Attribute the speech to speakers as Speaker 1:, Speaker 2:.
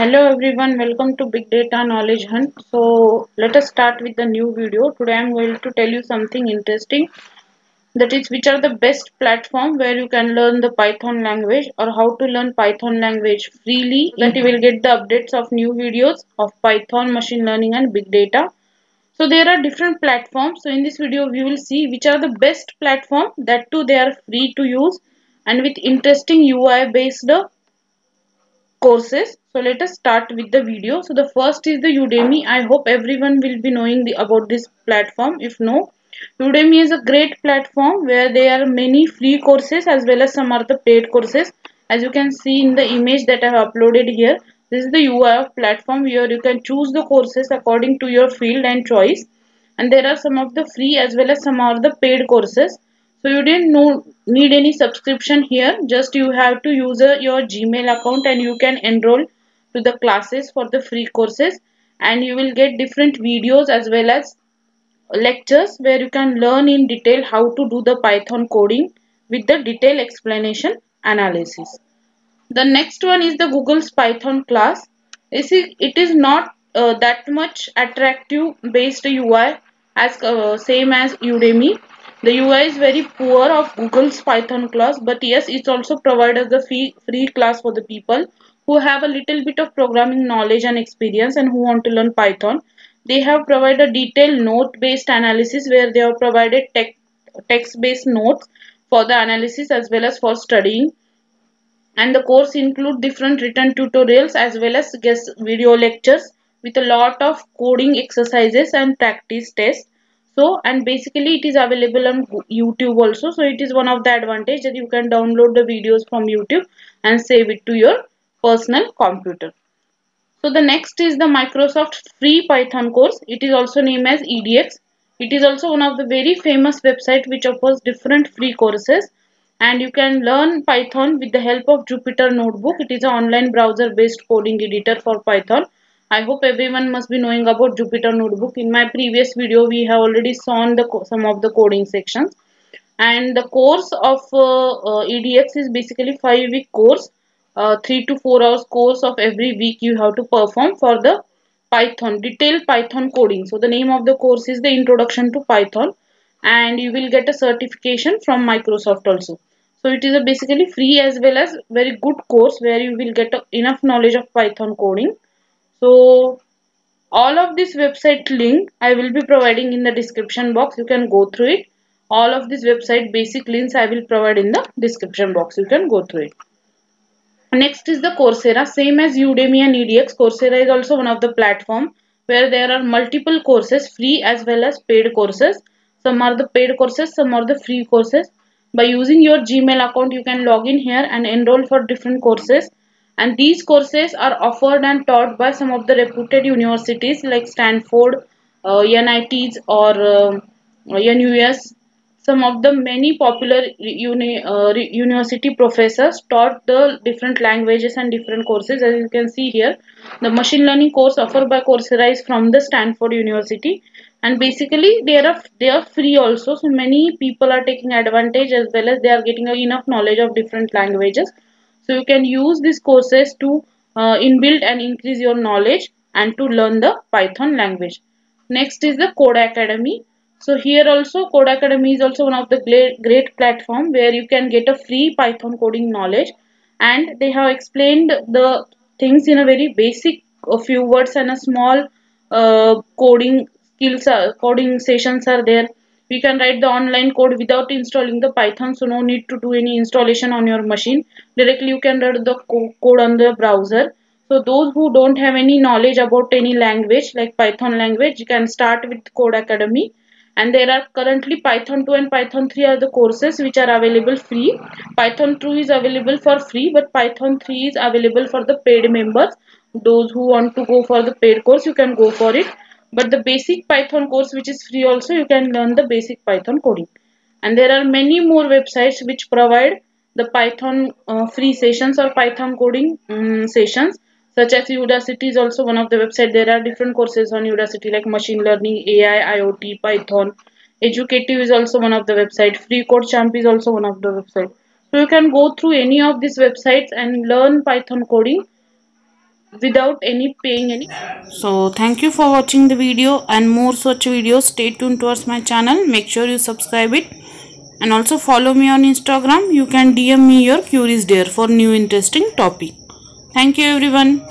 Speaker 1: Hello everyone, welcome to Big Data Knowledge Hunt. So let us start with the new video. Today I am going to tell you something interesting, that is which are the best platform where you can learn the Python language or how to learn Python language freely, so that you will get the updates of new videos of Python, machine learning and big data. So there are different platforms. So in this video we will see which are the best platform, that too they are free to use and with interesting UI based courses. So let us start with the video. So the first is the Udemy. I hope everyone will be knowing about this platform. If no, Udemy is a great platform where there are many free courses as well as some are the paid courses. As you can see in the image that I have uploaded here, this is the UI of platform where you can choose the courses according to your field and choice. And there are some of the free as well as some are the paid courses. So you didn't need any subscription here. Just you have to use your Gmail account and you can enroll to the classes for the free courses, and you will get different videos as well as lectures where you can learn in detail how to do the Python coding with the detailed explanation analysis. The next one is the Google's Python class. It is not that much attractive based UI as same as Udemy. The UI is very poor of Google's Python class, but yes, it also provides the free class for the people who have a little bit of programming knowledge and experience and who want to learn Python. They have provided detailed note based analysis where they have provided text based notes for the analysis as well as for studying, and the course include different written tutorials as well as guest video lectures with a lot of coding exercises and practice tests. So, and basically it is available on YouTube also. So it is one of the advantage that you can download the videos from YouTube and save it to your personal computer. So the next is the Microsoft free Python course. It is also named as EDX. It is also one of the very famous website which offers different free courses, and you can learn Python with the help of Jupyter Notebook. It is an online browser based coding editor for Python. I hope everyone must be knowing about Jupyter Notebook. In my previous video we have already shown some of the coding sections, and the course of EDX is basically 5-week course, 3 to 4 hours course of every week you have to perform for the Python, detailed Python coding. So the name of the course is the Introduction to Python, and you will get a certification from Microsoft also. So it is a basically free as well as very good course where you will get enough knowledge of Python coding. So all of this website link I will be providing in the description box. You can go through it. All of this website basic links I will provide in the description box. You can go through it. Next is the Coursera. Same as Udemy and EDX, Coursera is also one of the platform where there are multiple courses, free as well as paid courses. Some are the paid courses, some are the free courses. By using your Gmail account, you can log in here and enroll for different courses. And these courses are offered and taught by some of the reputed universities like Stanford, NITs or NUS. Some of the many popular university professors taught the different languages and different courses. As you can see here, the machine learning course offered by Coursera is from the Stanford University, and basically they are free also. So many people are taking advantage as well as they are getting enough knowledge of different languages. So you can use these courses to inbuild and increase your knowledge and to learn the Python language. Next is the CodeCademy. So here also CodeCademy is also one of the great platform where you can get a free Python coding knowledge, and they have explained the things in a very basic a few words, and a small coding coding sessions are there. We can write the online code without installing the Python, so no need to do any installation on your machine. Directly you can write the code on the browser. So those who don't have any knowledge about any language like Python language, you can start with CodeCademy. And there are currently Python 2 and Python 3 are the courses which are available free. Python 2 is available for free, but Python 3 is available for the paid members. Those who want to go for the paid course, you can go for it. But the basic Python course which is free also, you can learn the basic Python coding. And there are many more websites which provide the Python free sessions or Python coding sessions, such as Udemy is also one of the website. There are different courses on Udemy like machine learning, AI, IoT, Python. Educative is also one of the website. Free Code Champ is also one of the website. So you can go through any of these websites and learn Python coding without any paying any.
Speaker 2: So thank you for watching the video, and more such videos. Stay tuned towards my channel. Make sure you subscribe it, and also follow me on Instagram. You can DM me your queries there for new interesting topic. Thank you everyone.